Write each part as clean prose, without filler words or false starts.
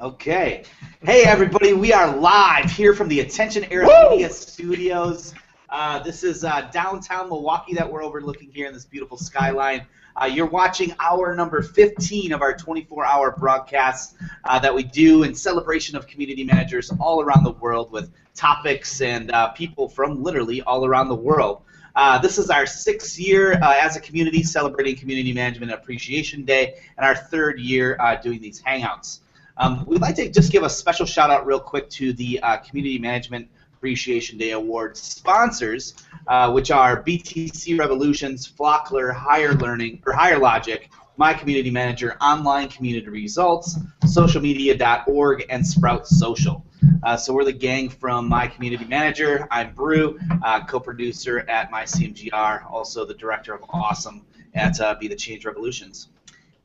Okay. Hey, everybody, we are live here from the Attention Era Media Studios. This is downtown Milwaukee that we're overlooking here in this beautiful skyline. You're watching hour number 15 of our 24-hour broadcast that we do in celebration of community managers all around the world with topics and people from literally all around the world. This is our 6th year as a community celebrating Community Management Appreciation Day and our 3rd year doing these Hangouts. We'd like to just give a special shout out real quick to the Community Management Appreciation Day Award sponsors, which are BTC Revolutions, Flockler, Higher Learning, or Higher Logic, My Community Manager, Online Community Results, socialmedia.org, and Sprout Social. So we're the gang from My Community Manager. I'm Brew, co-producer at MyCMGR, also the director of Awesome at Be the Change Revolutions.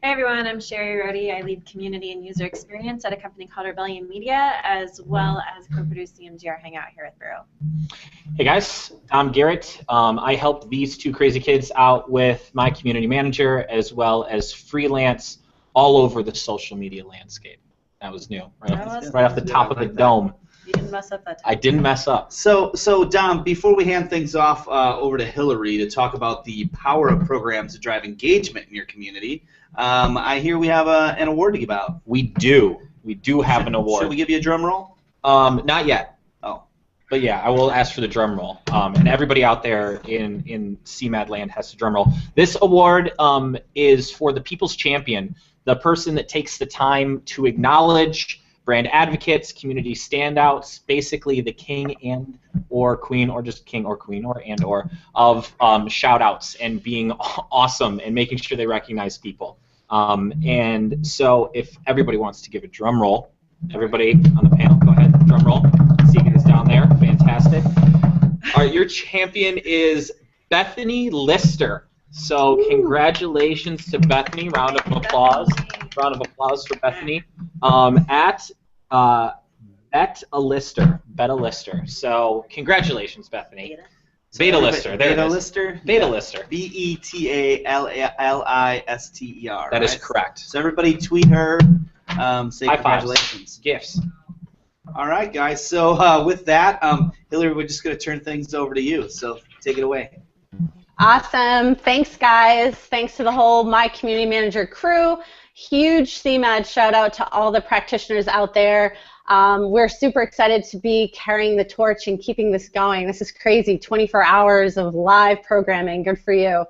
Hey everyone, I'm Sherry Rohde. I lead community and user experience at a company called Rebellion Media, as well as co-produce the CMGR Hangout here at Brew. Hey guys, I'm Garrett. I help these two crazy kids out with My Community Manager, as well as freelance all over the social media landscape. That was new, right off the top of the dome. You didn't mess up that time. I didn't mess up. So Dom, before we hand things off over to Hillary to talk about the power of programs to drive engagement in your community, I hear we have an award to give out. We do. We do have an award. Should we give you a drum roll? Not yet. Oh. But yeah, I will ask for the drum roll. And everybody out there in CMAD land has to drum roll. This award is for the People's Champion, the person that takes the time to acknowledge brand advocates, community standouts, basically the king and or queen, or just king or queen or and or of shout-outs and being awesome and making sure they recognize people. And so if everybody wants to give a drum roll, everybody on the panel, go ahead, drum roll. Seegan is down there, fantastic. All right, your champion is Bethany Lister. So congratulations to Bethany. Round of applause. Round of applause for Bethany. At Beta Lister. So congratulations, Bethany. Beta Lister. There Beta it is. Lister? Beta Lister. BETALLISTER. That is correct. So everybody tweet her, say High congratulations. fives. Gifts. All right, guys. So with that, Hillary, we're just going to turn things over to you. So take it away. Awesome. Thanks, guys. Thanks to the whole My Community Manager crew. Huge CMAD shout out to all the practitioners out there. We're super excited to be carrying the torch and keeping this going. This is crazy, 24 hours of live programming. Good for you.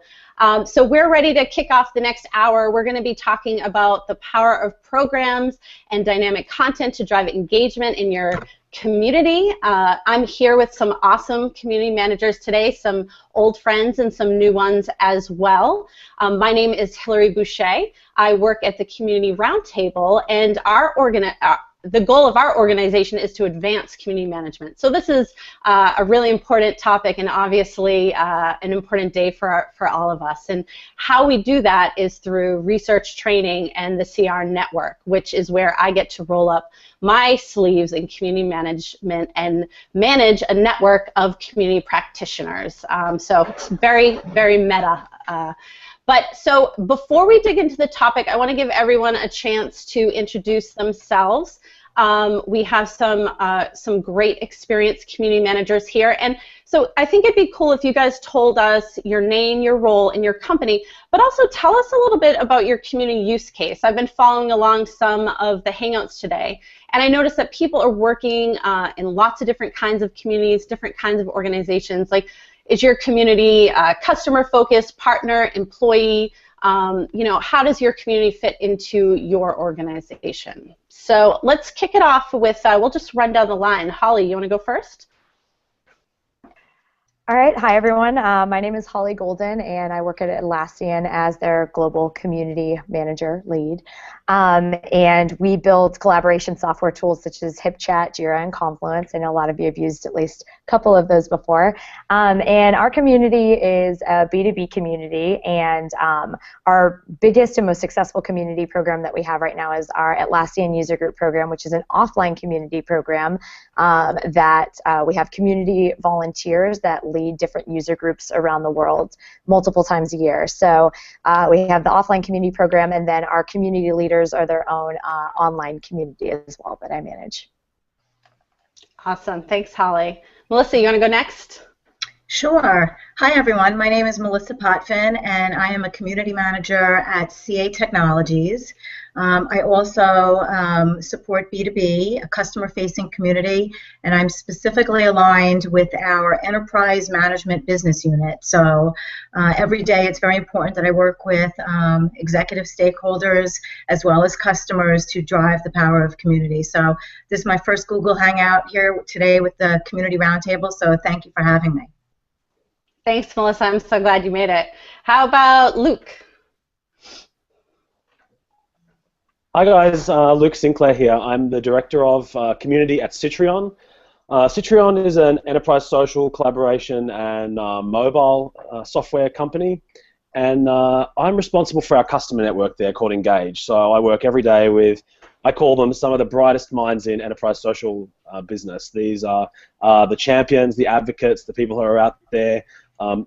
So we're ready to kick off the next hour. We're going to be talking about the power of programs and dynamic content to drive engagement in your community. I'm here with some awesome community managers today, some old friends and some new ones as well. My name is Hillary Boucher. I work at the Community Roundtable, and the goal of our organization is to advance community management. So this is a really important topic and obviously an important day for all of us. And how we do that is through research training and the CR network, which is where I get to roll up my sleeves in community management and manage a network of community practitioners. So it's very, very meta. But so before we dig into the topic, I want to give everyone a chance to introduce themselves. We have some great experienced community managers here, and so I think it'd be cool if you guys told us your name, your role, and your company, but also tell us a little bit about your community use case. I've been following along some of the Hangouts today, and I noticed that people are working in lots of different kinds of communities, different kinds of organizations. Like, is your community customer-focused, partner, employee? How does your community fit into your organization? So let's kick it off with, we'll just run down the line. Holly, you want to go first? All right. Hi, everyone. My name is Holly Goldin, and I work at Atlassian as their global community manager lead. And we build collaboration software tools such as HipChat, Jira, and Confluence. I know a lot of you have used at least a couple of those before. And our community is a B2B community, and our biggest and most successful community program that we have right now is our Atlassian User Group program, which is an offline community program that we have community volunteers that lead different user groups around the world multiple times a year. So we have the offline community program, and then our community leaders are their own online community as well that I manage. Awesome. Thanks, Holly. Melissa, you want to go next? Sure. Hi, everyone. My name is Melissa Potvin, and I am a community manager at CA Technologies. I also support B2B, a customer-facing community, and I'm specifically aligned with our enterprise management business unit. So every day it's very important that I work with executive stakeholders as well as customers to drive the power of community. So this is my first Google Hangout here today with the Community Roundtable, so thank you for having me. Thanks, Melissa. I'm so glad you made it. How about Luke? Hi guys, Luke Sinclair here. I'm the Director of Community at Citrion. Citrion is an enterprise social collaboration and mobile software company, and I'm responsible for our customer network there called Engage. So I work every day with, I call them some of the brightest minds in enterprise social business. These are the champions, the advocates, the people who are out there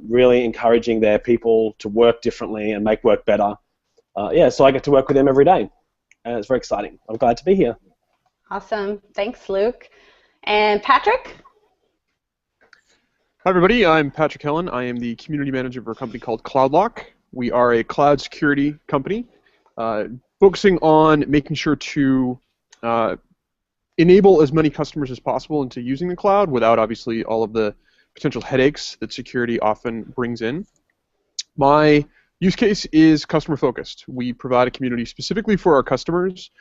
really encouraging their people to work differently and make work better. Yeah, so I get to work with them every day. And it's very exciting. I'm glad to be here. Awesome. Thanks, Luke. And Patrick? Hi, everybody. I'm Patrick Helen. I am the community manager for a company called CloudLock. We are a cloud security company focusing on making sure to enable as many customers as possible into using the cloud without, obviously, all of the potential headaches that security often brings in. My use case is customer focused. We provide a community specifically for our customers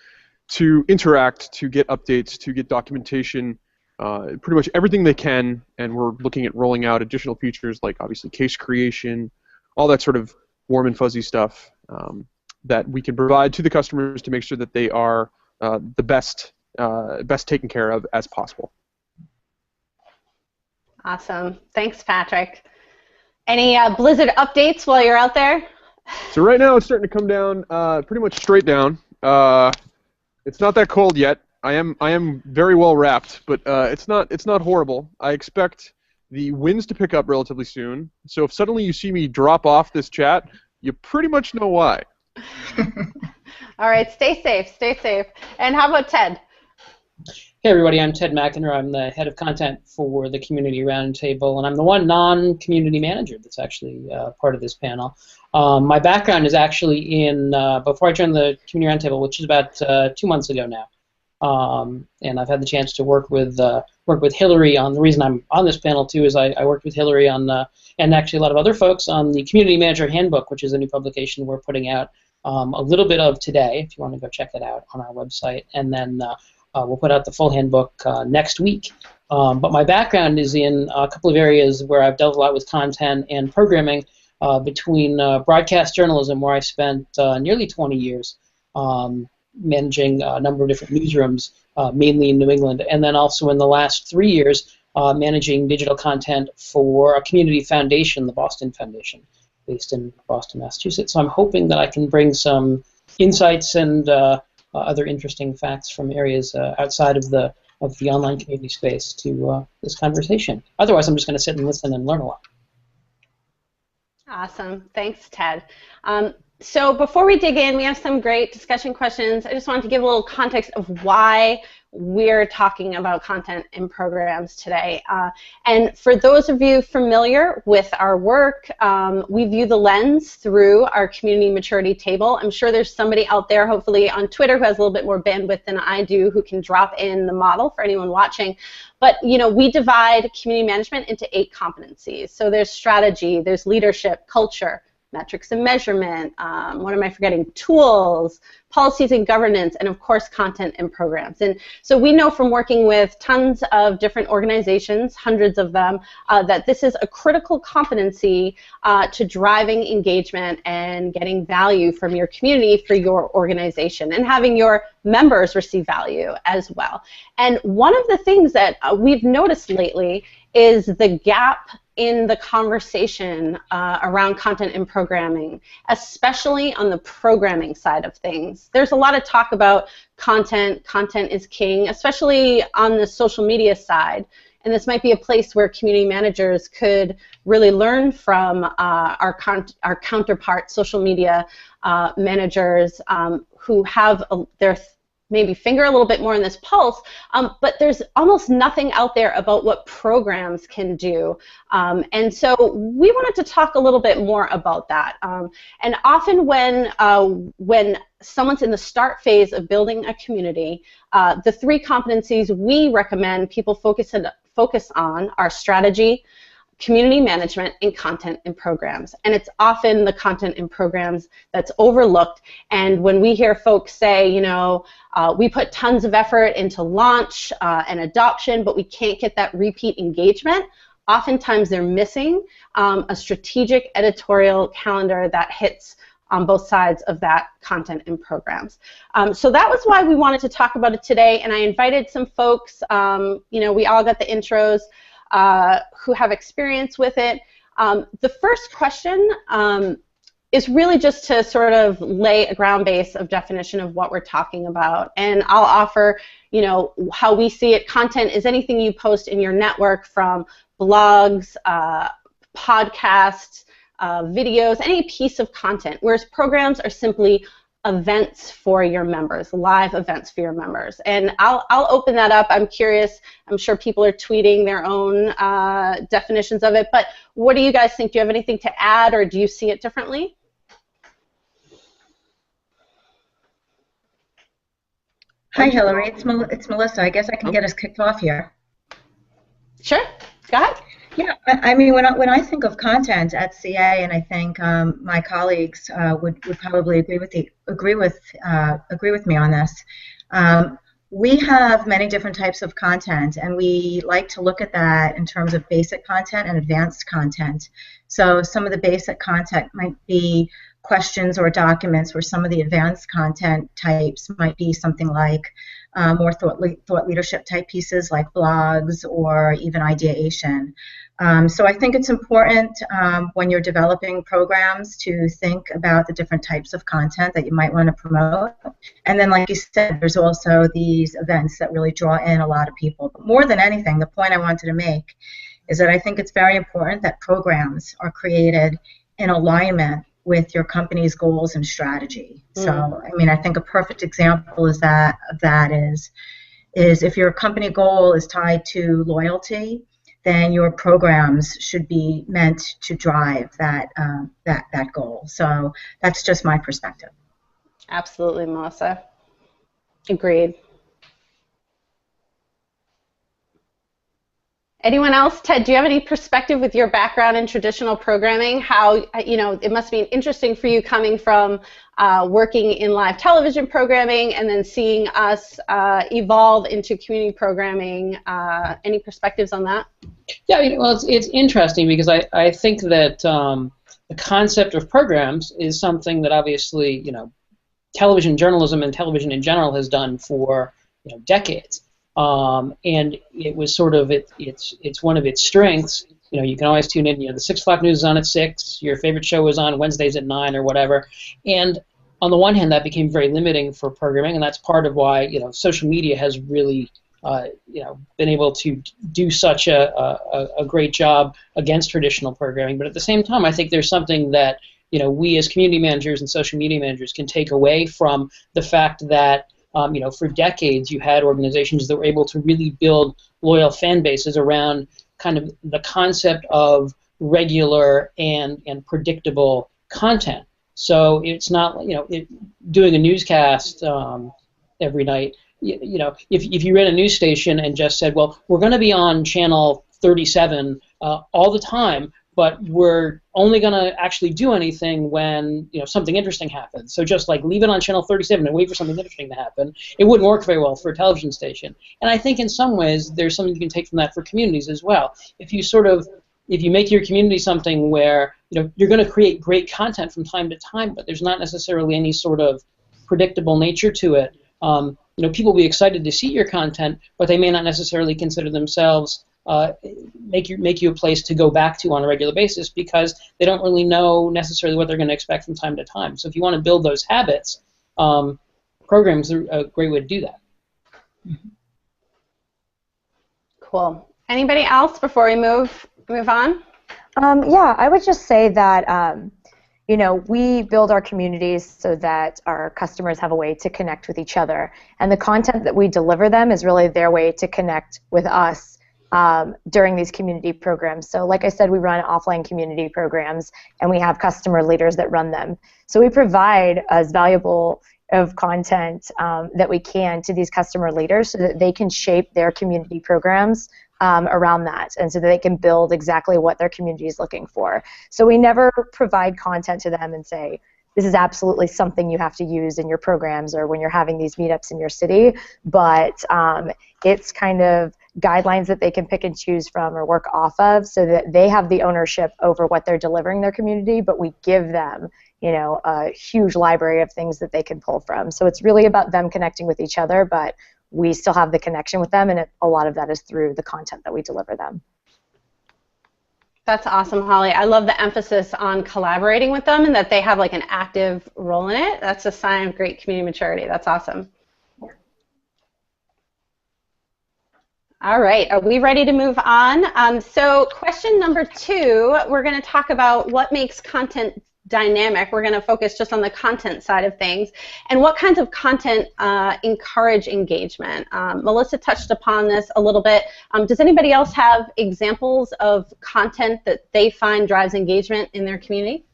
to interact, to get updates, to get documentation, pretty much everything they can, and we're looking at rolling out additional features like obviously case creation, all that sort of warm and fuzzy stuff that we can provide to the customers to make sure that they are the best taken care of as possible. Awesome. Thanks, Patrick. Any blizzard updates while you're out there? So right now it's starting to come down pretty much straight down. It's not that cold yet. I am very well wrapped, but it's not horrible. I expect the winds to pick up relatively soon. So if suddenly you see me drop off this chat, you pretty much know why. All right, stay safe, stay safe. And how about Ted? Hey everybody, I'm Ted McInerney. I'm the head of content for the Community Roundtable, and I'm the one non-community manager that's actually part of this panel. My background is actually in, before I joined the Community Roundtable, which is about 2 months ago now, and I've had the chance to work with Hillary on, the reason I'm on this panel too is I worked with Hillary on, and actually a lot of other folks, on the Community Manager Handbook, which is a new publication we're putting out a little bit of today, if you want to go check it out on our website, and then we'll put out the full handbook next week. But my background is in a couple of areas where I've dealt a lot with content and programming, between broadcast journalism, where I spent nearly 20 years managing a number of different newsrooms, mainly in New England, and then also in the last 3 years managing digital content for a community foundation, the Boston Foundation, based in Boston, Massachusetts. So I'm hoping that I can bring some insights and other interesting facts from areas outside of the online community space to this conversation. Otherwise, I'm just going to sit and listen and learn a lot. Awesome. Thanks, Ted. So before we dig in, we have some great discussion questions. I just wanted to give a little context of why we're talking about content and programs today. And for those of you familiar with our work, we view the lens through our community maturity table. I'm sure there's somebody out there, hopefully on Twitter, who has a little bit more bandwidth than I do, who can drop in the model for anyone watching. But you know, we divide community management into 8 competencies. So there's strategy, there's leadership, culture, metrics and measurement, what am I forgetting? Tools, policies and governance, and of course content and programs. And so we know from working with tons of different organizations, hundreds of them, that this is a critical competency to driving engagement and getting value from your community for your organization, and having your members receive value as well. And one of the things that we've noticed lately is the gap in the conversation around content and programming, especially on the programming side of things. There's a lot of talk about content is king, especially on the social media side. And this might be a place where community managers could really learn from our counterpart social media managers who have their maybe finger a little bit more in this pulse, but there's almost nothing out there about what programs can do. And so we wanted to talk a little bit more about that. And often when someone's in the start phase of building a community, the 3 competencies we recommend people focus on are strategy, community management, and content and programs. And it's often the content and programs that's overlooked. And when we hear folks say, you know, we put tons of effort into launch and adoption, but we can't get that repeat engagement, oftentimes they're missing a strategic editorial calendar that hits on both sides of that content and programs. So that was why we wanted to talk about it today, and I invited some folks, you know, we all got the intros, who have experience with it. The first question is really just to sort of lay a ground base of definition of what we're talking about. And I'll offer, you know, how we see it. Content is anything you post in your network, from blogs, podcasts, videos, any piece of content, whereas programs are simply events for your members, live events for your members. And I'll open that up. I'm curious. I'm sure people are tweeting their own definitions of it, but what do you guys think? Do you have anything to add, or do you see it differently? Hi, Hillary. It's Melissa. I guess I can get us kicked off here. Sure. Go ahead. Yeah, I mean, when I think of content at CA, and I think my colleagues would probably agree with me on this. We have many different types of content, and we like to look at that in terms of basic content and advanced content. So some of the basic content might be questions or documents, where some of the advanced content types might be something like more thought leadership type pieces like blogs or even ideation. So I think it's important when you're developing programs to think about the different types of content that you might want to promote. And then, like you said, there's also these events that really draw in a lot of people. But more than anything, the point I wanted to make is that I think it's very important that programs are created in alignment with your company's goals and strategy. So, I mean, I think a perfect example of that is if your company goal is tied to loyalty, then your programs should be meant to drive that goal. So that's just my perspective. Absolutely, Melissa. Agreed. Anyone else? Ted, do you have any perspective with your background in traditional programming? How, you know, it must be interesting for you coming from working in live television programming and then seeing us evolve into community programming. Any perspectives on that? Yeah, well, it's interesting because I think that the concept of programs is something that obviously, you know, television journalism and television in general has done for, you know, decades. And it was sort of it's one of its strengths. You know, you can always tune in. You know, the 6 o'clock news is on at 6. Your favorite show is on Wednesdays at 9 or whatever. And on the one hand, that became very limiting for programming, and that's part of why, you know, social media has really you know, been able to do such a great job against traditional programming. But at the same time, I think there's something that, you know, we as community managers and social media managers can take away from the fact that you know, for decades you had organizations that were able to really build loyal fan bases around kind of the concept of regular and predictable content. So it's not, you know, doing a newscast every night. You know, if you ran a news station and just said, well, we're going to be on channel 37 all the time, but we're only going to actually do anything when, you know, something interesting happens. So just like leave it on channel 37 and wait for something interesting to happen. It wouldn't work very well for a television station. And I think in some ways there's something you can take from that for communities as well. If you make your community something where, you know, you're going to create great content from time to time, but there's not necessarily any sort of predictable nature to it. You know, people will be excited to see your content, but they may not necessarily consider themselves make you a place to go back to on a regular basis, because they don't really know necessarily what they're going to expect from time to time. So if you want to build those habits, programs are a great way to do that. Cool. Anybody else before we move on? Yeah, I would just say that you know, we build our communities so that our customers have a way to connect with each other, and the content that we deliver them is really their way to connect with us during these community programs. So like I said, we run offline community programs, and we have customer leaders that run them. So we provide as valuable of content that we can to these customer leaders so that they can shape their community programs around that, and so that they can build exactly what their community is looking for. So we never provide content to them and say, this is absolutely something you have to use in your programs or when you're having these meetups in your city, but it's kind of guidelines that they can pick and choose from or work off of, so that they have the ownership over what they're delivering their community, but we give them, you know, a huge library of things that they can pull from. So it's really about them connecting with each other, but we still have the connection with them, and a lot of that is through the content that we deliver them. That's awesome, Holly. I love the emphasis on collaborating with them and that they have like an active role in it. That's a sign of great community maturity. That's awesome. All right, are we ready to move on? So question number 2, we're going to talk about what makes content dynamic. We're going to focus just on the content side of things, and what kinds of content encourage engagement. Melissa touched upon this a little bit. Does anybody else have examples of content that they find drives engagement in their community?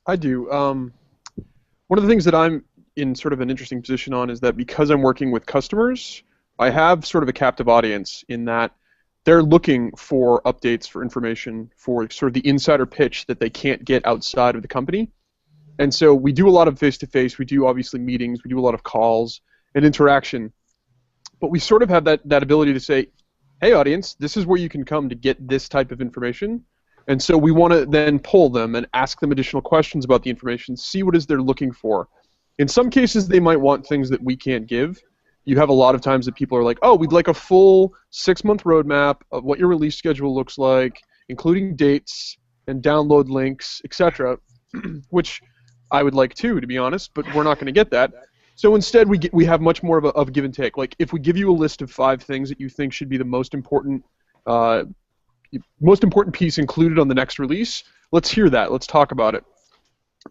I do. One of the things that I'm in sort of an interesting position on is that because I'm working with customers, I have sort of a captive audience in that they're looking for updates, for information, for sort of the insider pitch that they can't get outside of the company. And so we do a lot of face-to-face, we do obviously meetings, we do a lot of calls and interaction, but we sort of have that ability to say, hey audience, this is where you can come to get this type of information. And so we want to then pull them and ask them additional questions about the information, see what it is they're looking for. In some cases they might want things that we can't give. You have a lot of times that people are like, oh, we'd like a full 6-month roadmap of what your release schedule looks like, including dates and download links, etc., which I would like too, to be honest, but we're not going to get that. So instead, we have much more of a give and take. Like, if we give you a list of 5 things that you think should be the most important piece included on the next release, let's hear that. Let's talk about it.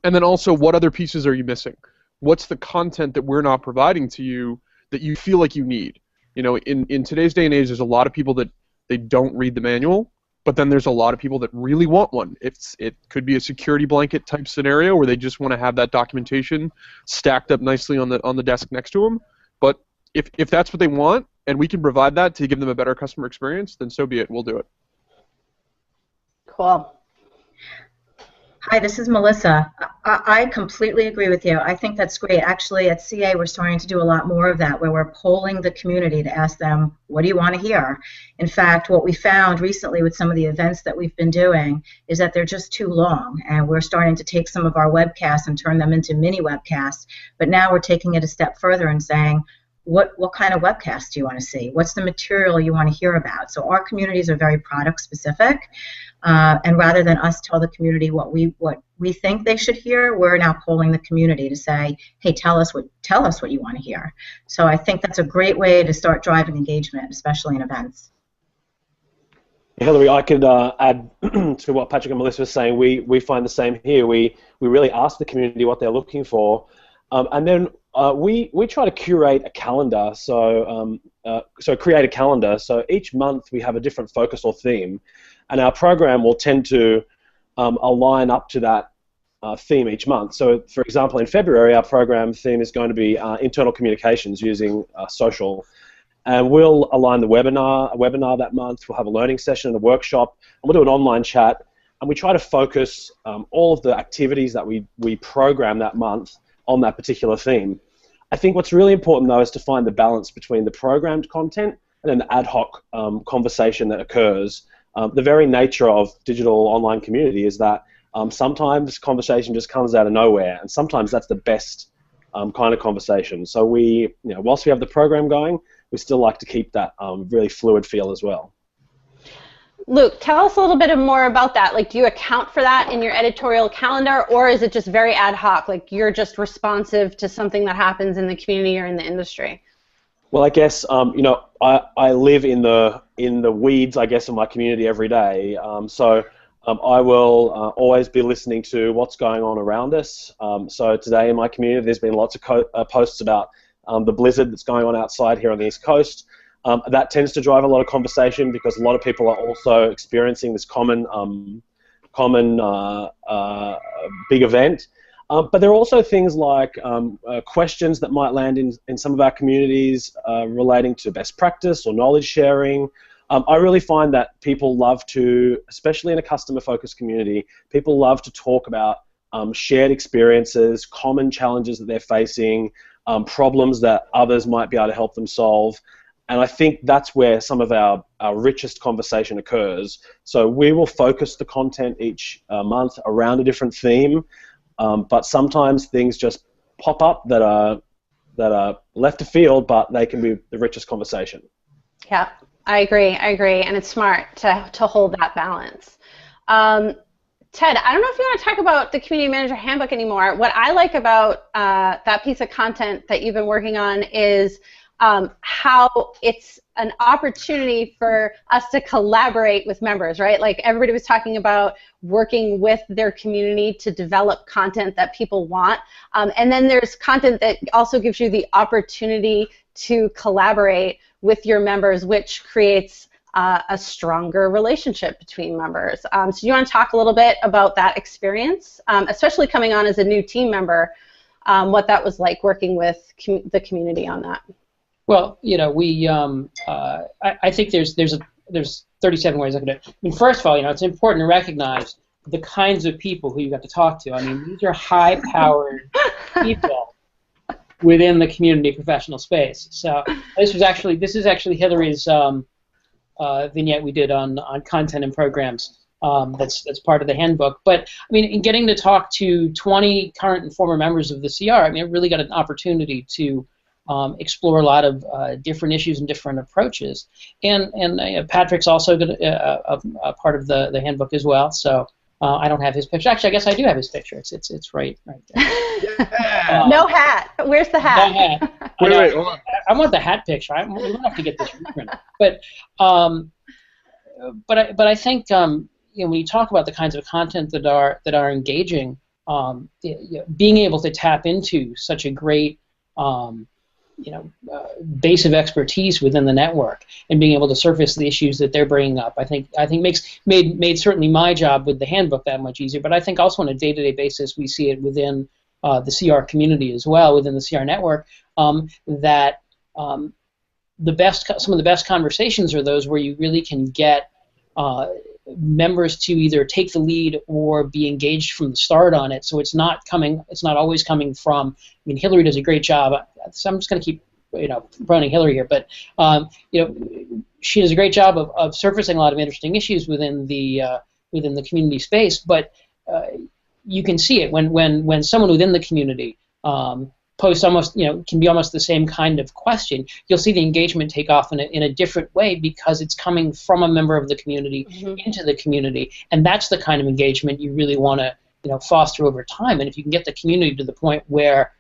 And then also, what other pieces are you missing? What's the content that we're not providing to you that you feel like you need? You know, in today's day and age, there's a lot of people that they don't read the manual, but then there's a lot of people that really want one. It could be a security blanket type scenario where they just want to have that documentation stacked up nicely on the desk next to them. But if that's what they want, and we can provide that to give them a better customer experience, then so be it. We'll do it. Cool. Hi, this is Melissa. I completely agree with you. I think that's great. Actually, at CA, we're starting to do a lot more of that, where we're polling the community to ask them, what do you want to hear? In fact, what we found recently with some of the events that we've been doing is that they're just too long, and we're starting to take some of our webcasts and turn them into mini webcasts. But now we're taking it a step further and saying, what kind of webcast do you want to see? What's the material you want to hear about? So our communities are very product specific. And rather than us tell the community what we think they should hear, we're now polling the community to say, hey, tell us what you want to hear. So I think that's a great way to start driving engagement, especially in events. Hillary, I could add to what Patrick and Melissa were saying. We find the same here. We really ask the community what they're looking for, and then we try to curate a calendar. So create a calendar. So each month we have a different focus or theme, and our program will tend to align up to that theme each month. So, for example, in February, our program theme is going to be internal communications using social. And we'll align a webinar that month. We'll have a learning session and a workshop, and we'll do an online chat. And we try to focus all of the activities that we program that month on that particular theme. I think what's really important, though, is to find the balance between the programmed content and then the ad hoc conversation that occurs. The very nature of digital online community is that sometimes conversation just comes out of nowhere, and sometimes that's the best kind of conversation. So whilst we have the program going, we still like to keep that really fluid feel as well. Luke, tell us a little bit more about that. Like, do you account for that in your editorial calendar, or is it just very ad hoc, like you're just responsive to something that happens in the community or in the industry? Well, I guess I live in the weeds, I guess, of my community every day. So I will always be listening to what's going on around us. So today in my community, there's been lots of posts about the blizzard that's going on outside here on the East Coast. That tends to drive a lot of conversation because a lot of people are also experiencing this common big event. But there are also things like questions that might land in some of our communities relating to best practice or knowledge sharing. I really find that people love to, especially in a customer-focused community, people love to talk about shared experiences, common challenges that they're facing, problems that others might be able to help them solve. And I think that's where some of our richest conversation occurs. So we will focus the content each month around a different theme, but sometimes things just pop up that are left of field, but they can be the richest conversation. Yeah, I agree, and it's smart to hold that balance. Ted, I don't know if you want to talk about the Community Manager Handbook anymore. What I like about that piece of content that you've been working on is how it's an opportunity for us to collaborate with members, right? Like everybody was talking about working with their community to develop content that people want. And then there's content that also gives you the opportunity to collaborate with your members, which creates a stronger relationship between members. So do you want to talk a little bit about that experience, especially coming on as a new team member, what that was like working with the community on that? Well, we I think there's 37 ways I could do it. I mean, first of all, it's important to recognize the kinds of people who you got to talk to. I mean, these are high-powered people within the community professional space. So this is actually Hillary's vignette we did on content and programs. That's part of the handbook. But I mean, in getting to talk to 20 current and former members of the CR, I mean, I really got an opportunity to explore a lot of different issues and different approaches. And Patrick's also a part of the handbook as well. So I don't have his picture. Actually, I guess I do have his picture. It's right there. Yeah. No hat. Where's the hat? No hat. Wait, hold on. I want the hat picture. We don't have to get this reprinted. But I think when you talk about the kinds of content that are engaging, being able to tap into such a great base of expertise within the network and being able to surface the issues that they're bringing up, I think made certainly my job with the handbook that much easier. But I think also on a day-to-day basis, we see it within the CR community as well, within the CR network, that some of the best conversations are those where you really can get members to either take the lead or be engaged from the start on it. So it's not always coming from. I mean, Hillary does a great job. So I'm just going to keep promoting Hillary here, but she does a great job of surfacing a lot of interesting issues within the community space. But you can see it when someone within the community posts almost, can be almost the same kind of question. You'll see the engagement take off in a different way because it's coming from a member of the community into the community, and that's the kind of engagement you really want to foster over time. And if you can get the community to the point where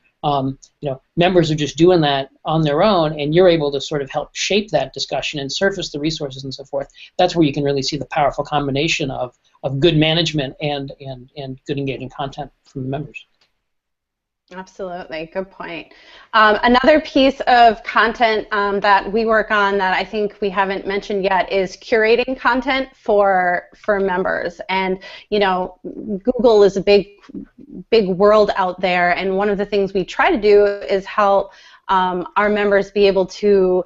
members are just doing that on their own, and you're able to sort of help shape that discussion and surface the resources and so forth, that's where you can really see the powerful combination of good management and good engaging content from the members. Absolutely, good point. Another piece of content that we work on that I think we haven't mentioned yet is curating content for members. And Google is a big world out there, and one of the things we try to do is help our members be able to,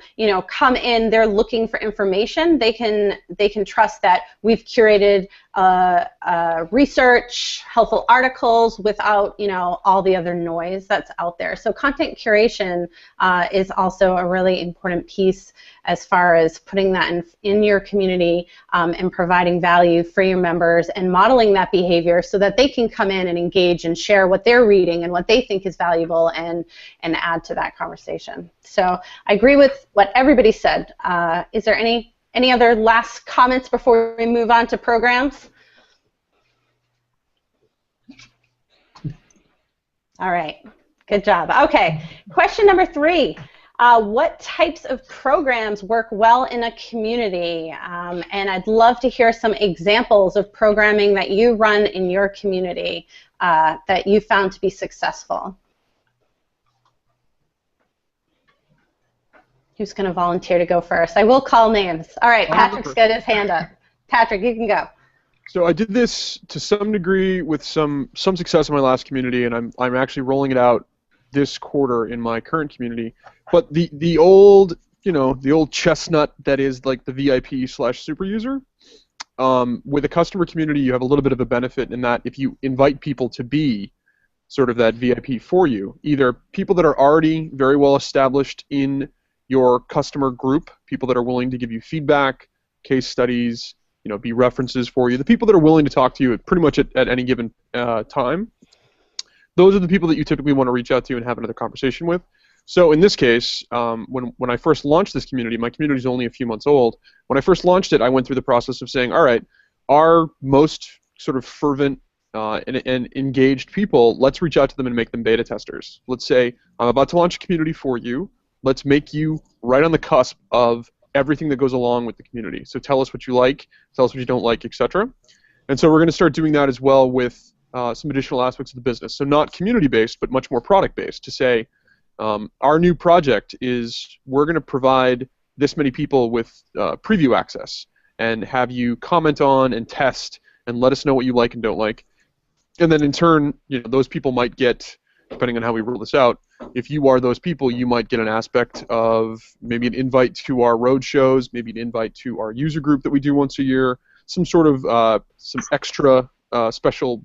come in, they're looking for information. They can trust that we've curated research, helpful articles without, all the other noise that's out there. So content curation is also a really important piece as far as putting that in your community and providing value for your members and modeling that behavior so that they can come in and engage and share what they're reading and what they think is valuable and add to that conversation. So I agree with what everybody said. Is there any other last comments before we move on to programs? All right, good job. Okay, question number 3. What types of programs work well in a community? And I'd love to hear some examples of programming that you run in your community that you found to be successful. Who's going to volunteer to go first? I will call names. All right, Patrick's got his hand up. Patrick, you can go. So I did this to some degree with some success in my last community, and I'm actually rolling it out this quarter in my current community. But the old chestnut that is like the VIP/super user, with a customer community, you have a little bit of a benefit in that if you invite people to be sort of that VIP for you, either people that are already very well established in your customer group, people that are willing to give you feedback, case studies, be references for you, the people that are willing to talk to you pretty much at any given time, those are the people that you typically want to reach out to and have another conversation with. So in this case, when I first launched this community, my community is only a few months old. When I first launched it, I went through the process of saying, all right, our most sort of fervent and engaged people, let's reach out to them and make them beta testers. Let's say, I'm about to launch a community for you. Let's make you right on the cusp of everything that goes along with the community. So tell us what you like, tell us what you don't like, etc. And so we're going to start doing that as well with some additional aspects of the business. So not community-based, but much more product-based, to say our new project is we're going to provide this many people with preview access and have you comment on and test and let us know what you like and don't like. And then in turn, those people might get, depending on how we roll this out, if you are those people, you might get an aspect of maybe an invite to our road shows, maybe an invite to our user group that we do once a year, some sort of some extra special,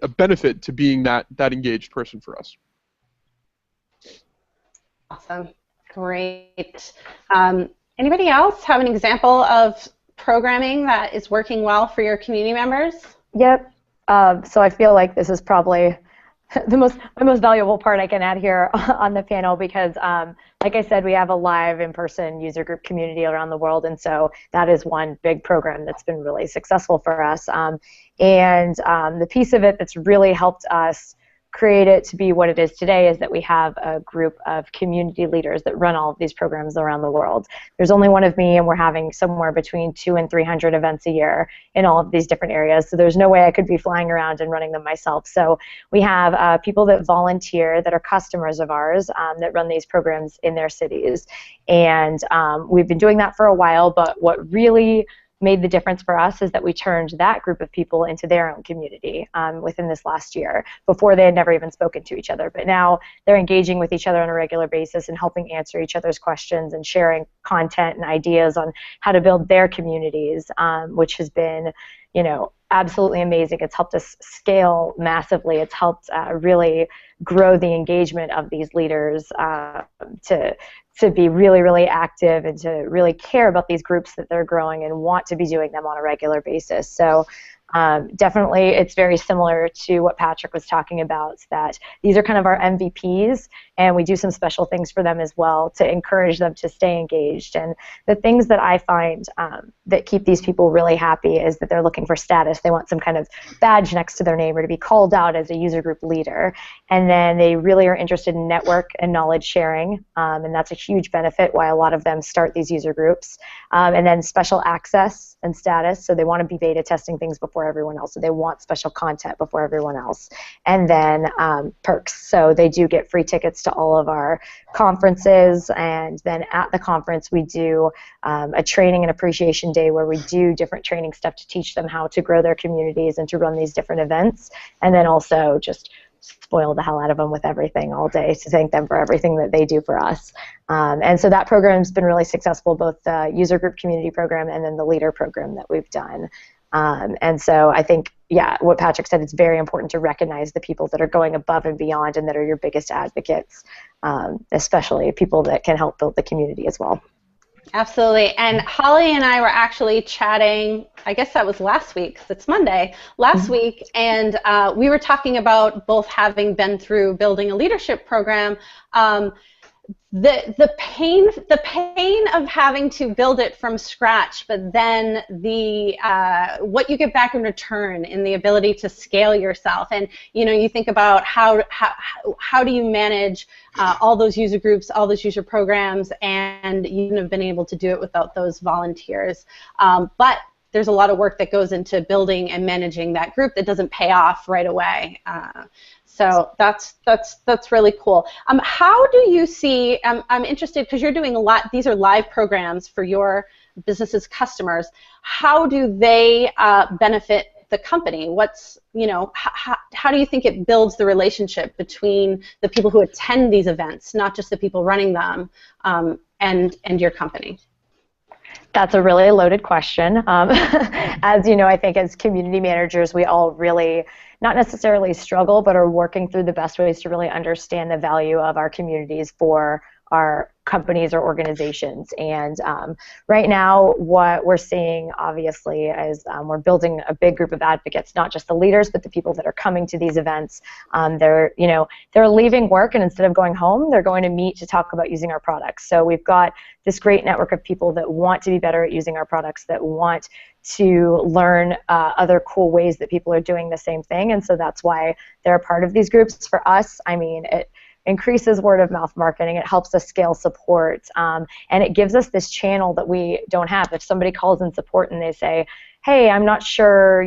a benefit to being that engaged person for us. Awesome, great. Anybody else have an example of programming that is working well for your community members? Yep. So I feel like this is probably the most valuable part I can add here on the panel because, like I said, we have a live in-person user group community around the world, and so that is one big program that's been really successful for us. And the piece of it that's really helped us create it to be what it is today is that we have a group of community leaders that run all of these programs around the world. There's only one of me, and we're having somewhere between 200 and 300 events a year in all of these different areas, so there's no way I could be flying around and running them myself. So we have people that volunteer that are customers of ours that run these programs in their cities, and we've been doing that for a while, but what really made the difference for us is that we turned that group of people into their own community within this last year. Before, they had never even spoken to each other, but now they're engaging with each other on a regular basis and helping answer each other's questions and sharing content and ideas on how to build their communities, which has been, absolutely amazing. It's helped us scale massively. It's helped really grow the engagement of these leaders to be really, really active and to really care about these groups that they're growing and want to be doing them on a regular basis. So definitely it's very similar to what Patrick was talking about, that these are kind of our MVPs, and we do some special things for them as well to encourage them to stay engaged. And the things that I find that keep these people really happy is that they're looking for status. They want some kind of badge next to their name or to be called out as a user group leader. And then they really are interested in network and knowledge sharing, and that's a huge benefit why a lot of them start these user groups. And then special access and status, so they want to be beta testing things before everyone else, so they want special content before everyone else. And then perks, so they do get free tickets to all of our conferences, and then at the conference we do a training and appreciation day where we do different training stuff to teach them how to grow their communities and to run these different events, and then also just spoil the hell out of them with everything all day to thank them for everything that they do for us. And so that program's been really successful, both the user group community program and then the leader program that we've done. And so I think, yeah, what Patrick said, it's very important to recognize the people that are going above and beyond and that are your biggest advocates, especially people that can help build the community as well. Absolutely. And Holly and I were actually chatting, I guess that was last week, 'cause it's Monday, last week, and we were talking about both having been through building a leadership program, the pain of having to build it from scratch, but then the what you get back in return in the ability to scale yourself. And you think about how do you manage all those user groups, all those user programs, and you wouldn't have been able to do it without those volunteers. But there's a lot of work that goes into building and managing that group that doesn't pay off right away. So that's really cool. How do you see? I'm interested because you're doing a lot. These are live programs for your business's customers. How do they benefit the company? What's how do you think it builds the relationship between the people who attend these events, not just the people running them, and your company? That's a really loaded question. As you know, I think as community managers, we all really not necessarily struggle, but are working through the best ways to really understand the value of our communities for our companies or organizations. And right now, what we're seeing, obviously, is we're building a big group of advocates, not just the leaders, but the people that are coming to these events. They're leaving work, and instead of going home, they're going to meet to talk about using our products. So we've got this great network of people that want to be better at using our products, that want to learn other cool ways that people are doing the same thing. And so that's why they're a part of these groups. For us, I mean, it increases word of mouth marketing, it helps us scale support, and it gives us this channel that we don't have. If somebody calls in support and they say, hey, I'm not sure,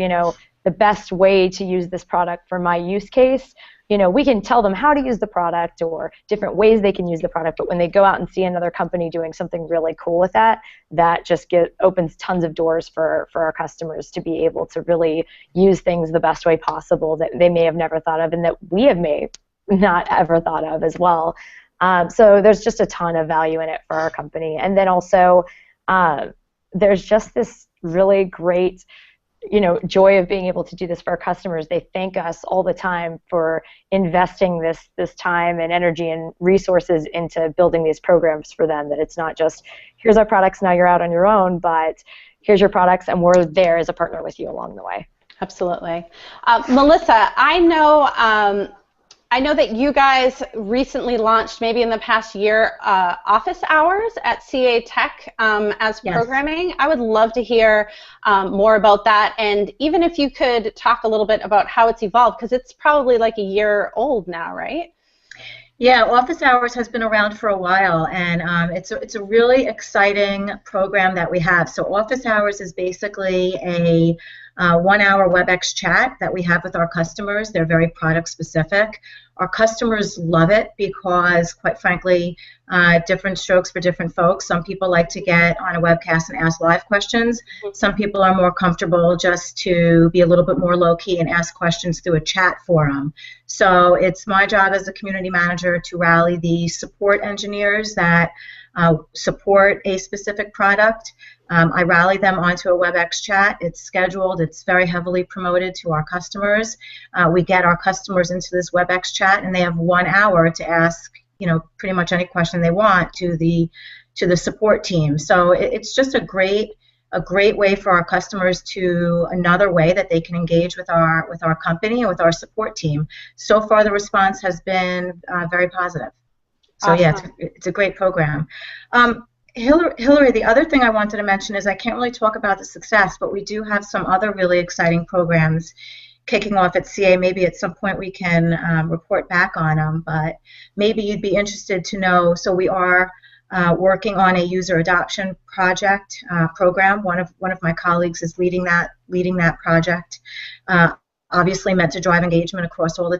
the best way to use this product for my use case, we can tell them how to use the product or different ways they can use the product, but when they go out and see another company doing something really cool with that, that just opens tons of doors for our customers to be able to really use things the best way possible that they may have never thought of and that we have not ever thought of as well. So there's just a ton of value in it for our company. And then also there's just this really great joy of being able to do this for our customers. They thank us all the time for investing this time and energy and resources into building these programs for them, that it's not just, here's our products, now you're out on your own, but here's your products, and we're there as a partner with you along the way. Absolutely. Melissa, I know that you guys recently launched, maybe in the past year, office hours at CA Tech as programming. I would love to hear more about that, and even if you could talk a little bit about how it's evolved, because it's probably like a year old now, right? Yeah, Office Hours has been around for a while, and it's a really exciting program that we have. So Office Hours is basically a 1-hour WebEx chat that we have with our customers. They're very product specific. Our customers love it because, quite frankly, different strokes for different folks. Some people like to get on a webcast and ask live questions. Some people are more comfortable just to be a little bit more low-key and ask questions through a chat forum. So it's my job as a community manager to rally the support engineers that support a specific product. I rally them onto a WebEx chat. It's scheduled. It's very heavily promoted to our customers. We get our customers into this WebEx chat, and they have 1 hour to ask, pretty much any question they want to the support team. So it's just a great way for our customers another way that they can engage with our company and with our support team. So far, the response has been very positive. So awesome. Yeah, it's a great program. Hillary, the other thing I wanted to mention is I can't really talk about the success, but we do have some other really exciting programs kicking off at CA. Maybe at some point we can report back on them, but maybe you'd be interested to know. So we are working on a user adoption program. One of my colleagues is leading that project. Obviously meant to drive engagement across all the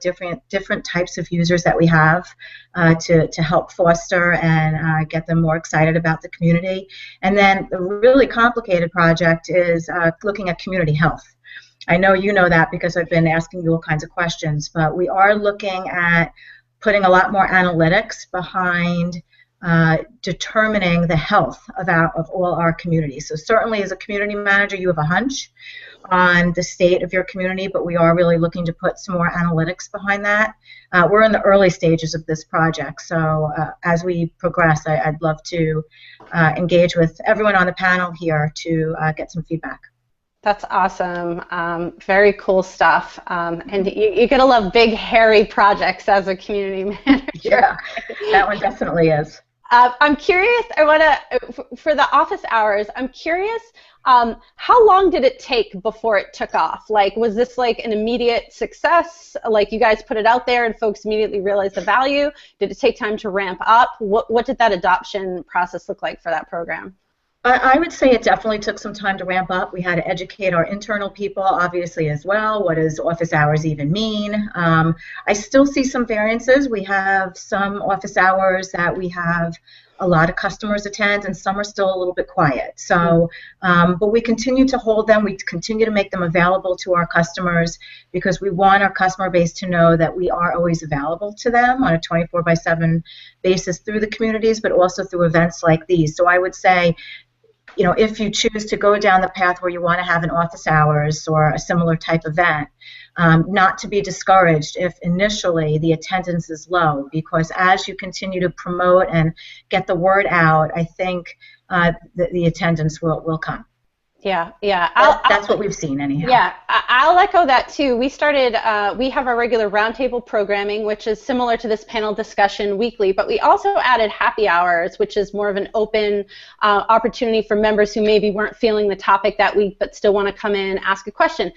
different types of users that we have to help foster and get them more excited about the community. And then the really complicated project is looking at community health. I know you know that because I've been asking you all kinds of questions, but we are looking at putting a lot more analytics behind determining the health of all our communities. So certainly as a community manager, you have a hunch on the state of your community, but we are really looking to put some more analytics behind that. We're in the early stages of this project, so as we progress, I'd love to engage with everyone on the panel here to get some feedback. That's awesome. Very cool stuff. And you're going to love big, hairy projects as a community manager. Yeah, that one definitely is. I'm curious, for the office hours, I'm curious, how long did it take before it took off? Like, was this like an immediate success? Like, you guys put it out there and folks immediately realized the value? Did it take time to ramp up? What did that adoption process look like for that program? I would say it definitely took some time to ramp up. We had to educate our internal people, obviously, as well. What does office hours even mean? I still see some variances. We have some office hours that we have a lot of customers attend, and some are still a little bit quiet. So, but we continue to hold them. We continue to make them available to our customers because we want our customer base to know that we are always available to them on a 24/7 basis through the communities, but also through events like these. So I would say, you know, if you choose to go down the path where you want to have an office hours or a similar type event, not to be discouraged if initially the attendance is low, because as you continue to promote and get the word out, I think the attendance will come. Yeah, yeah. That's what we've seen anyhow. Yeah, I'll echo that too. We started, we have our regular roundtable programming, which is similar to this panel discussion weekly, but we also added happy hours, which is more of an open opportunity for members who maybe weren't feeling the topic that week but still want to come in and ask a question.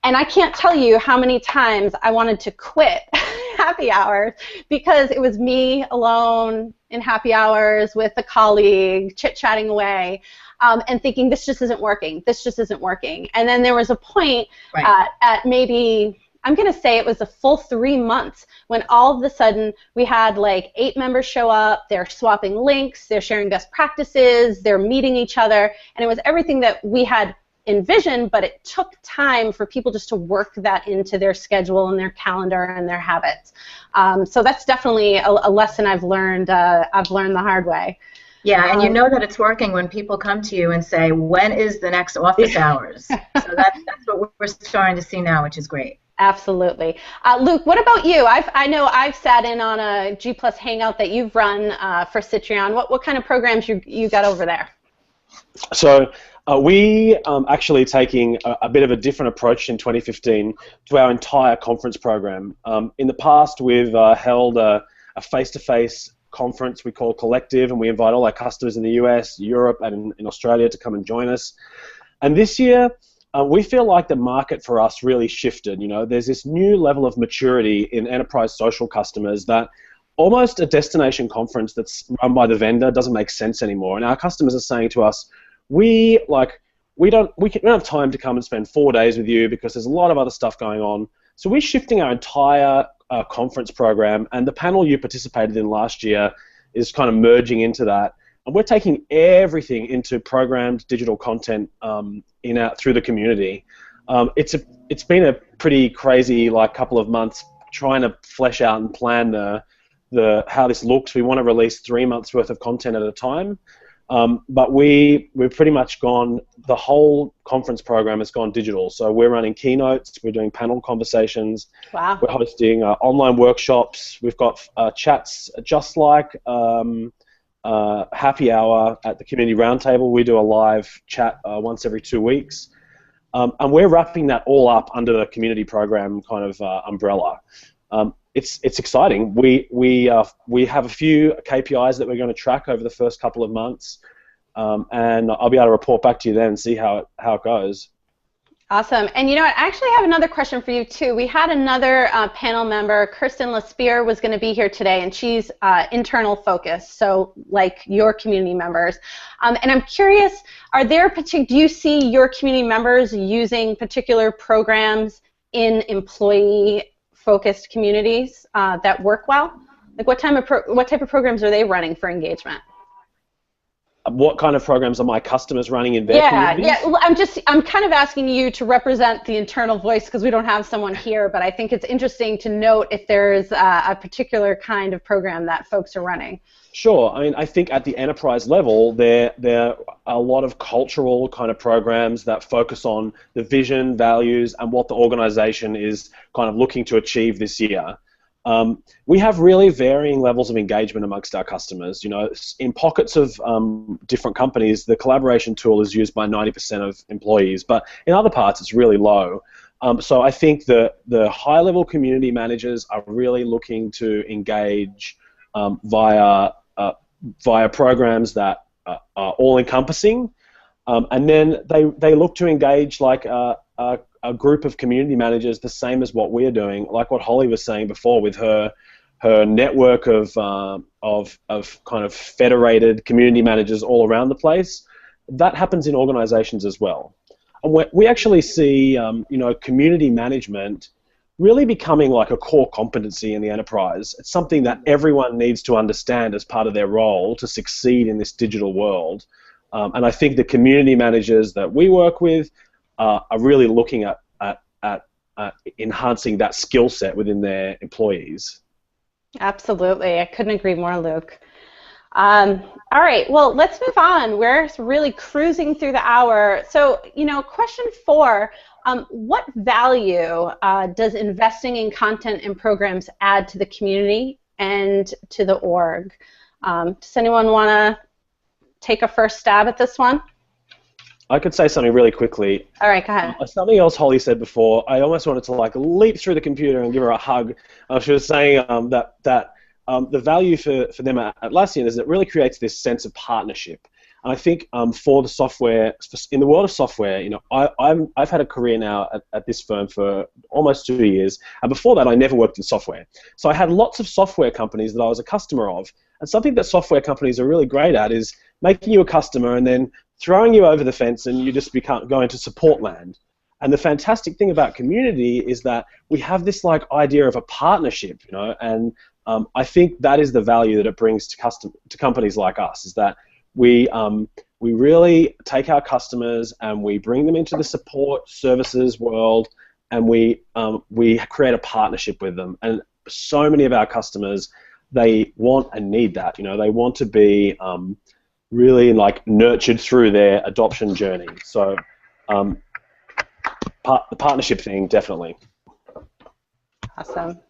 And I can't tell you how many times I wanted to quit happy hours because it was me alone in happy hours with a colleague chit-chatting away. And thinking, this just isn't working, this just isn't working. And then there was a point at maybe, I'm going to say it was a full 3 months when all of a sudden we had like 8 members show up, they're swapping links, they're sharing best practices, they're meeting each other, and it was everything that we had envisioned, but it took time for people just to work that into their schedule and their calendar and their habits. So that's definitely a lesson I've learned the hard way. Yeah, and you know that it's working when people come to you and say, when is the next office hours? So that's what we're starting to see now, which is great. Absolutely. Luke, what about you? I know I've sat in on a G+ Hangout that you've run for Citrion. What kind of programs you got over there? So we actually taking a bit of a different approach in 2015 to our entire conference program. In the past, we've held a face-to-face conference we call Collective, and we invite all our customers in the US, Europe, and in Australia to come and join us. And this year, we feel like the market for us really shifted. You know, there's this new level of maturity in enterprise social customers that almost a destination conference that's run by the vendor doesn't make sense anymore. And our customers are saying to us, we don't have time to come and spend 4 days with you because there's a lot of other stuff going on. So we're shifting our entire conference program, and the panel you participated in last year is kind of merging into that. And we're taking everything into programmed digital content through the community. It's been a pretty crazy couple of months trying to flesh out and plan how this looks. We want to release 3 months worth of content at a time. But we've pretty much gone, the whole conference program has gone digital. So we're running keynotes, we're doing panel conversations, wow. We're hosting online workshops, we've got chats just like happy hour at the community roundtable. We do a live chat once every 2 weeks. And we're wrapping that all up under the community program kind of umbrella. It's exciting. We have a few KPIs that we're going to track over the first couple of months, and I'll be able to report back to you then and see how it goes. Awesome. And you know what, I actually have another question for you too. We had another panel member, Kirsten Laspere, was going to be here today, and she's internal focused, so like your community members. And I'm curious, do you see your community members using particular programs in employee-focused communities that work well? Like what type of programs are they running for engagement? what kind of programs are my customers running in their communities? Yeah. Well, I'm kind of asking you to represent the internal voice because we don't have someone here, but I think it's interesting to note if there's a particular kind of program that folks are running. Sure. I mean, I think at the enterprise level, there are a lot of cultural kind of programs that focus on the vision, values, and what the organization is kind of looking to achieve this year. We have really varying levels of engagement amongst our customers. You know, in pockets of different companies, the collaboration tool is used by 90% of employees, but in other parts, it's really low. So I think the high-level community managers are really looking to engage via programs that are all-encompassing, and then they look to engage like a group of community managers the same as what we're doing, like what Holly was saying before with her network of kind of federated community managers all around the place. That happens in organizations as well. And we actually see you know, community management really becoming like a core competency in the enterprise. It's something that everyone needs to understand as part of their role to succeed in this digital world. And I think the community managers that we work with are really looking at enhancing that skill set within their employees. Absolutely. I couldn't agree more, Luke. All right, well, let's move on. We're really cruising through the hour. So, you know, question 4, what value does investing in content and programs add to the community and to the org? Does anyone want to take a first stab at this one? I could say something really quickly. All right, go ahead. Something else Holly said before, I almost wanted to like leap through the computer and give her a hug. She was saying that the value for them at Atlassian is it really creates this sense of partnership. And I think for the software, in the world of software, you know, I've had a career now at this firm for almost 2 years, and before that I never worked in software. So I had lots of software companies that I was a customer of, and something that software companies are really great at is making you a customer and then throwing you over the fence and you just go into support land. And the fantastic thing about community is that we have this like idea of a partnership, you know, and I think that is the value that it brings to companies like us, is that we really take our customers and we bring them into the support services world, and we create a partnership with them. And so many of our customers, they want and need that. You know, they want to be really like nurtured through their adoption journey. So the partnership thing, definitely. Awesome.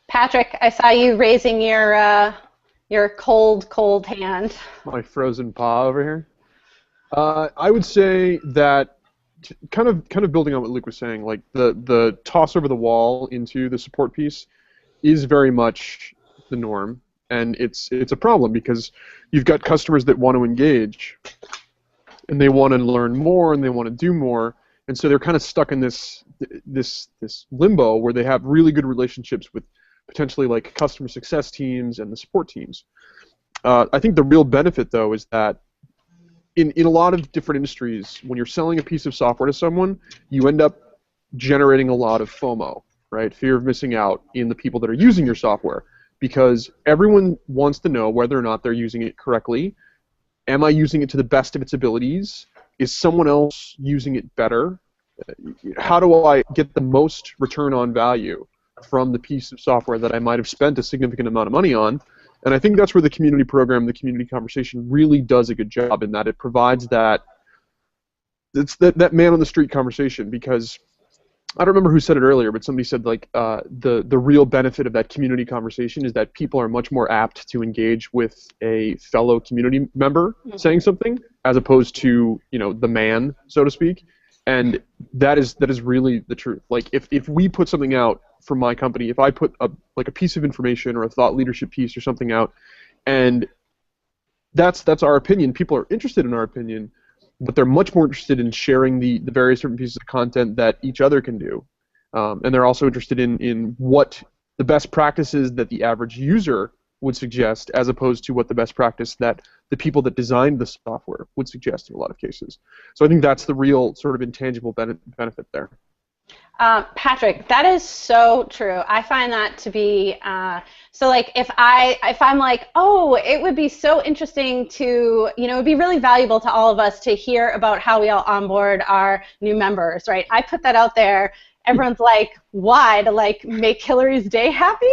Patrick, I saw you raising your cold hand. My frozen paw over here. I would say that kind of building on what Luke was saying, like the toss over the wall into the support piece is very much the norm, and it's a problem because you've got customers that want to engage, and they want to learn more, and they want to do more, and so they're kind of stuck in this limbo where they have really good relationships with potentially like customer success teams and the support teams. I think the real benefit, though, is that in a lot of different industries, when you're selling a piece of software to someone, you end up generating a lot of FOMO, right? Fear of missing out in the people that are using your software, because everyone wants to know whether or not they're using it correctly. Am I using it to the best of its abilities? Is someone else using it better? How do I get the most return on value from the piece of software that I might have spent a significant amount of money on? And I think that's where the community program, the community conversation really does a good job, in that it provides that man on the street conversation. Because I don't remember who said it earlier, but somebody said like the real benefit of that community conversation is that people are much more apt to engage with a fellow community member saying something, as opposed to, you know, the man, so to speak. And that is really the truth. Like if we put something out from my company, if I put a piece of information or a thought leadership piece or something out, and that's our opinion, people are interested in our opinion, but they're much more interested in sharing the various different pieces of content that each other can do. And they're also interested in what the best practices that the average user would suggest, as opposed to what the best practice that the people that designed the software would suggest in a lot of cases. So I think that's the real sort of intangible benefit there. Patrick, that is so true. I find that to be so. Like, if I'm like, oh, it would be so interesting to, it would be really valuable to all of us to hear about how we all onboard our new members, right? I put that out there. Everyone's like, why? To like make Hillary's day happy?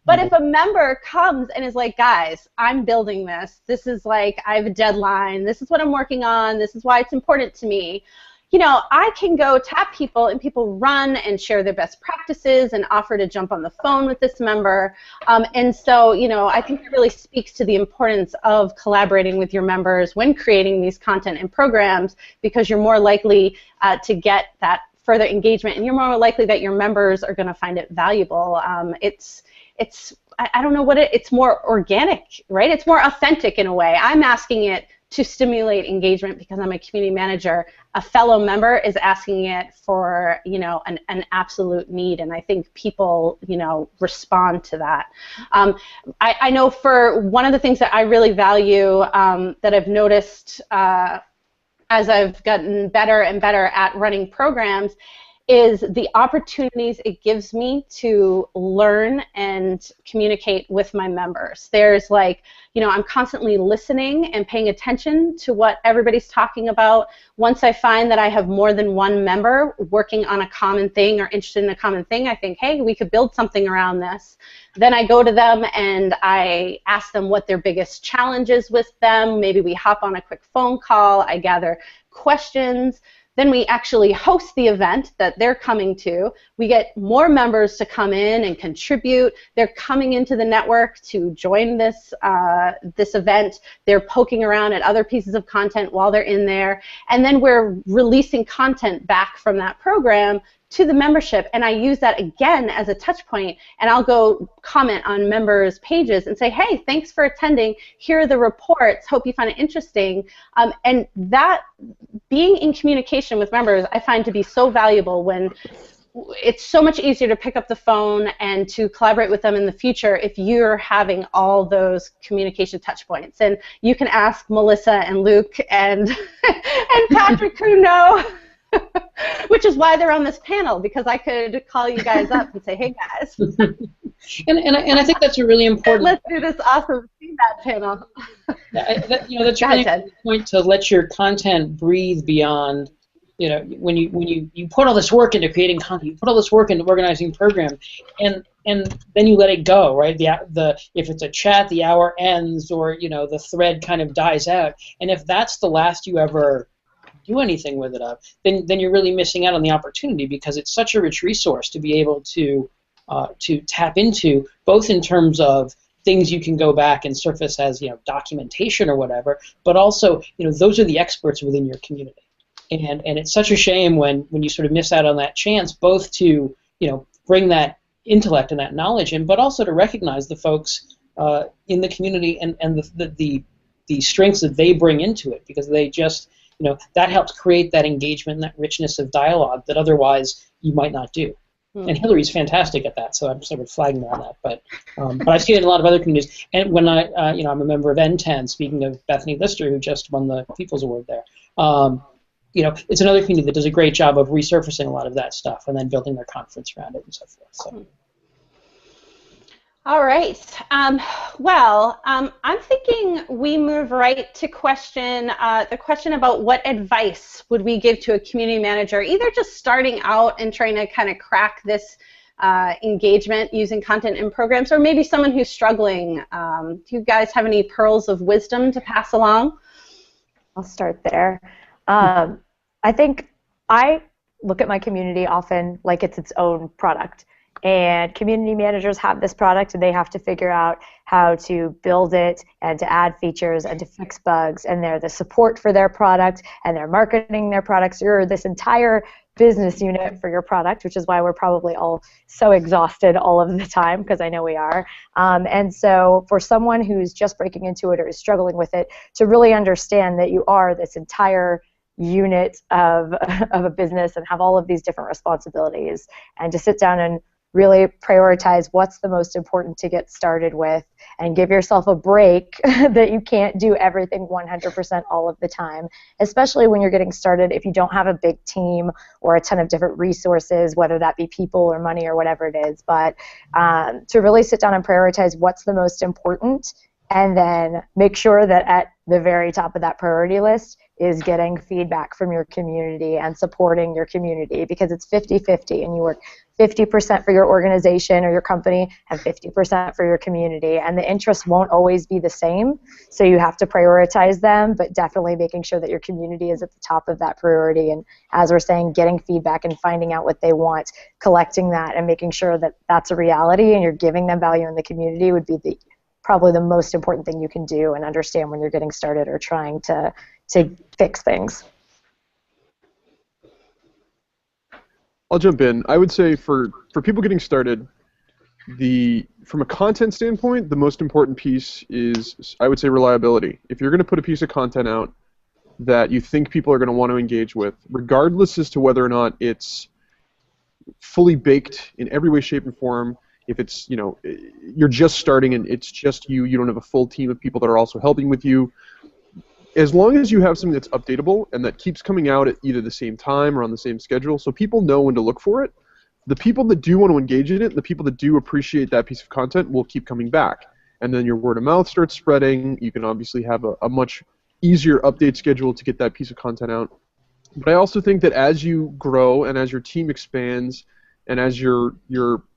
But if a member comes and is like, guys, I'm building this. This is like, I have a deadline. This is what I'm working on. This is why it's important to me. I can go tap people, and people run and share their best practices and offer to jump on the phone with this member. And so, I think it really speaks to the importance of collaborating with your members when creating these content and programs, because you're more likely to get that further engagement, and you're more likely that your members are going to find it valuable. I don't know what it's more organic, right? It's more authentic in a way. I'm asking it to stimulate engagement because I'm a community manager. A fellow member is asking it for, an absolute need, and I think people, respond to that. I know for one of the things that I really value that I've noticed as I've gotten better and better at running programs is the opportunities it gives me to learn and communicate with my members. There's like, I'm constantly listening and paying attention to what everybody's talking about. Once I find that I have more than one member working on a common thing or interested in a common thing, I think, hey, we could build something around this. Then I go to them and I ask them what their biggest challenge is with them. Maybe we hop on a quick phone call. I gather questions. Then we actually host the event that they're coming to. We get more members to come in and contribute. They're coming into the network to join this, this event. They're poking around at other pieces of content while they're in there. And then we're releasing content back from that program to the membership, and I use that again as a touch point, and I'll go comment on members' pages and say, hey, thanks for attending. Here are the reports. Hope you find it interesting. And that being in communication with members I find to be so valuable when it's so much easier to pick up the phone and to collaborate with them in the future if you're having all those communication touch points. And you can ask Melissa and Luke and Patrick who know. Which is why they're on this panel, because I could call you guys up and say, hey guys. and I think that's a really important. Let's do this awesome feedback panel. That's a really important point, to let your content breathe beyond. When you put all this work into creating content, you put all this work into organizing program, and then you let it go, right? If it's a chat, the hour ends, or the thread kind of dies out, and if that's the last you ever do anything with it up, then you're really missing out on the opportunity, because it's such a rich resource to be able to tap into, both in terms of things you can go back and surface as documentation or whatever, but also those are the experts within your community, and it's such a shame when you sort of miss out on that chance, both to bring that intellect and that knowledge in, but also to recognize the folks in the community and the strengths that they bring into it, because they just that helps create that engagement and that richness of dialogue that otherwise you might not do. And Hillary's fantastic at that, so I'm sort of flagging her on that. But I've seen it in a lot of other communities. And when I'm a member of N10, speaking of Bethany Lister, who just won the People's Award there, it's another community that does a great job of resurfacing a lot of that stuff and then building their conference around it and so forth. So. All right. I'm thinking we move right to the question about what advice would we give to a community manager, either just starting out and trying to kind of crack this engagement using content and programs, or maybe someone who's struggling. Do you guys have any pearls of wisdom to pass along? I'll start there. I think I look at my community often like it's its own product. And community managers have this product, and they have to figure out how to build it and to add features and to fix bugs, and they're the support for their product, and they're marketing their products. You're this entire business unit for your product, which is why we're probably all so exhausted all of the time, because I know we are. And so for someone who's just breaking into it or is struggling with it, to really understand that you are this entire unit of a business and have all of these different responsibilities, and to sit down and really prioritize what's the most important to get started with, and give yourself a break that you can't do everything 100% all of the time, especially when you're getting started if you don't have a big team or a ton of different resources, whether that be people or money or whatever it is. But to really sit down and prioritize what's the most important, and then make sure that at the very top of that priority list is getting feedback from your community and supporting your community, because it's 50-50, and you work 50% for your organization or your company and 50% for your community, and the interests won't always be the same, so you have to prioritize them, but definitely making sure that your community is at the top of that priority, and as we're saying, getting feedback and finding out what they want, collecting that, and making sure that that's a reality and you're giving them value in the community would be probably the most important thing you can do and understand when you're getting started or trying to fix things. I'll jump in. I would say for people getting started, from a content standpoint, the most important piece is, I would say, reliability. If you're going to put a piece of content out that you think people are going to want to engage with, regardless as to whether or not it's fully baked in every way, shape, and form, if it's, you're just starting and it's just you don't have a full team of people that are also helping with you, as long as you have something that's updatable and that keeps coming out at either the same time or on the same schedule, so people know when to look for it, the people that do want to engage in it, the people that do appreciate that piece of content will keep coming back. And then your word of mouth starts spreading. You can obviously have a much easier update schedule to get that piece of content out. But I also think that as you grow and as your team expands and as your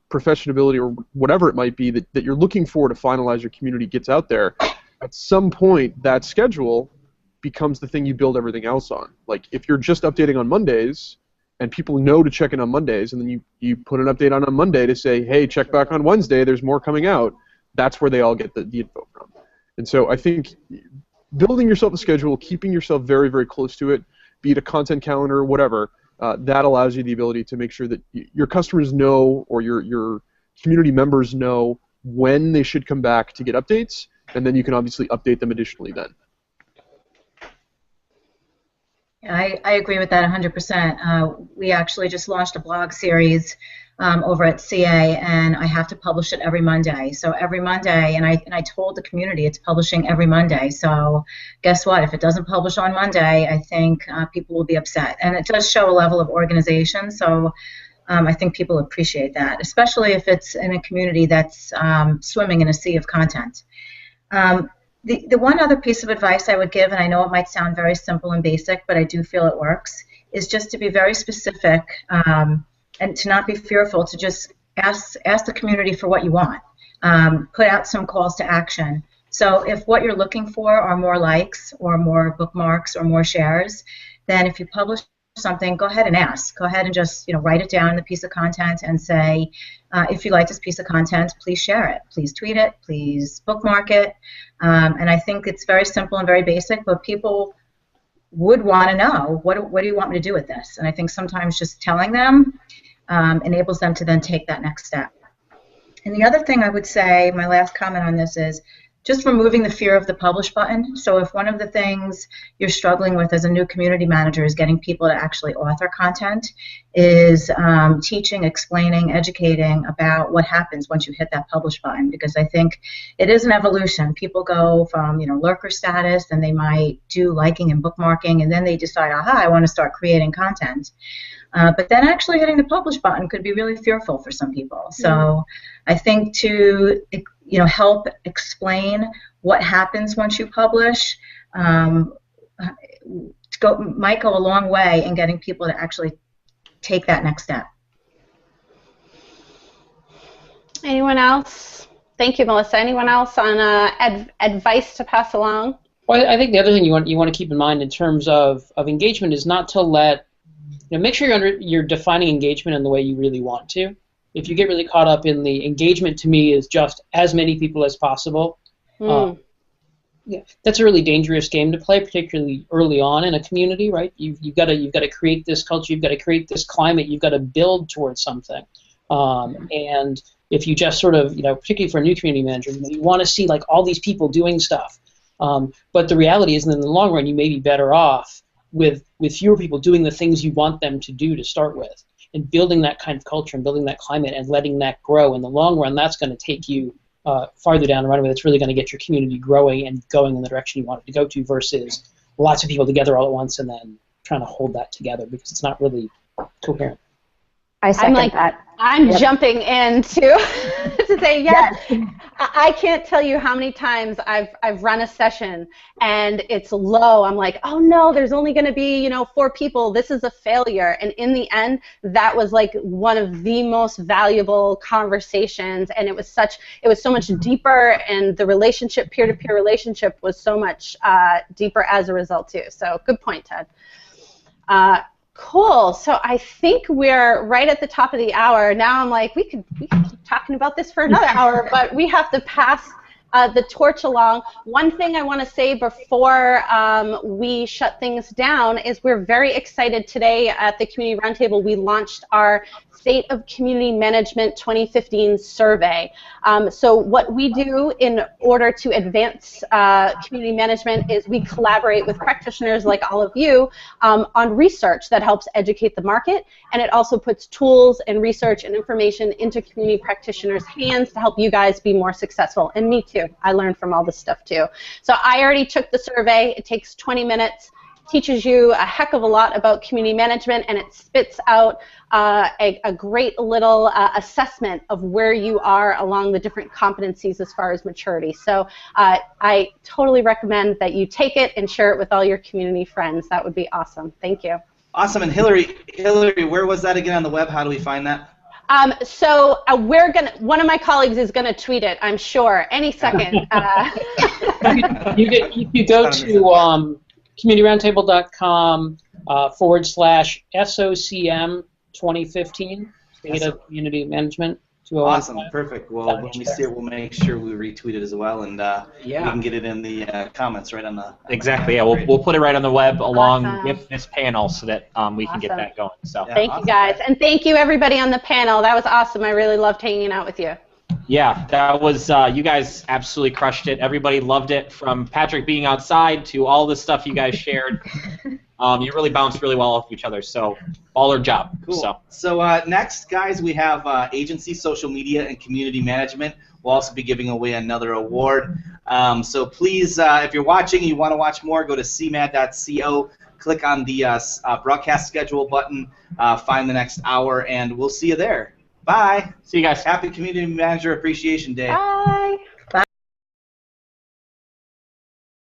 professionability or whatever it might be that you're looking for to finalize your community gets out there, at some point that schedule becomes the thing you build everything else on. Like if you're just updating on Mondays and people know to check in on Mondays, and then you put an update on Monday to say, hey, check back on Wednesday, there's more coming out, that's where they all get the info from. And so I think building yourself a schedule, keeping yourself very, very close to it, be it a content calendar or whatever, that allows you the ability to make sure that your customers know, or your community members know when they should come back to get updates, and then you can obviously update them additionally then. I agree with that 100%. We actually just launched a blog series over at CA, and I have to publish it every Monday. So every Monday, and I told the community it's publishing every Monday. So guess what? If it doesn't publish on Monday, I think people will be upset. And it does show a level of organization. So I think people appreciate that, especially if it's in a community that's swimming in a sea of content. The one other piece of advice I would give, and I know it might sound very simple and basic, but I do feel it works, is just to be very specific and to not be fearful, to just ask the community for what you want. Put out some calls to action. So if what you're looking for are more likes or more bookmarks or more shares, then if you publish something, go ahead and ask. Go ahead and just write it down in the piece of content and say, if you like this piece of content, please share it. Please tweet it. Please bookmark it. And I think it's very simple and very basic, but people would want to know, what do you want me to do with this? And I think sometimes just telling them enables them to then take that next step. And the other thing I would say, my last comment on this, is just removing the fear of the publish button. So if one of the things you're struggling with as a new community manager is getting people to actually author content, is teaching, explaining, educating about what happens once you hit that publish button, because I think it is an evolution. People go from lurker status, and they might do liking and bookmarking, and then they decide, aha, I want to start creating content. But then actually hitting the publish button could be really fearful for some people. So I think to help explain what happens once you publish might go a long way in getting people to actually take that next step. Anyone else? Thank you, Melissa. Anyone else on advice to pass along? Well, I think the other thing you want to keep in mind in terms of engagement is not to let make sure you're defining engagement in the way you really want to. If you get really caught up in the engagement, to me, is just as many people as possible. That's a really dangerous game to play, particularly early on in a community, right? You've got to create this culture, you've got to create this climate, you've got to build towards something. And if you just sort of, particularly for a new community manager, you want to see like all these people doing stuff. But the reality is, in the long run, you may be better off with fewer people doing the things you want them to do to start with. and building that kind of culture and building that climate and letting that grow. In the long run, that's going to take you farther down the runway. That's really going to get your community growing and going in the direction you want it to go to versus lots of people together all at once and then trying to hold that together because it's not really coherent. I second that. I'm jumping in to say yes. I can't tell you how many times I've run a session and it's low. I'm like, oh no, there's only going to be 4 people. This is a failure. And in the end, that was like one of the most valuable conversations. And it was so much deeper, and the relationship, peer-to-peer relationship, was so much deeper as a result too. So good point, Ted. Cool. So I think we're right at the top of the hour. Now I'm like, we could keep talking about this for another hour, but we have to pass the torch along. One thing I want to say before we shut things down is we're very excited today at the Community Roundtable. We launched our State of Community Management 2015 survey. So what we do in order to advance community management is we collaborate with practitioners like all of you on research that helps educate the market, and it also puts tools and research and information into community practitioners' hands to help you guys be more successful, and me too. I learned from all this stuff too. So I already took the survey. It takes 20 minutes. Teaches you a heck of a lot about community management, and it spits out a great little assessment of where you are along the different competencies as far as maturity. So I totally recommend that you take it and share it with all your community friends. That would be awesome. Thank you. Awesome. And Hillary, where was that again on the web? How do we find that? So one of my colleagues is gonna tweet it, I'm sure, any second. You go to communityroundtable.com /SOCM 2015, State of Community Management. Awesome, perfect. Well, when we see it, we'll make sure we retweet it as well, and we can get it in the comments right on the... Exactly, yeah, we'll put it right on the web along with this panel so that we can get that going. So thank you, guys, and thank you, everybody on the panel. That was awesome. I really loved hanging out with you. Yeah, that was, you guys absolutely crushed it. Everybody loved it, from Patrick being outside to all the stuff you guys shared. You really bounced really well off each other, so baller job. Cool. So next, guys, we have agency, social media, and community management. We'll also be giving away another award. So please, if you're watching and you want to watch more, go to cmad.co, click on the broadcast schedule button, find the next hour, and we'll see you there. Bye. See you guys. Happy Community Manager Appreciation Day. Bye.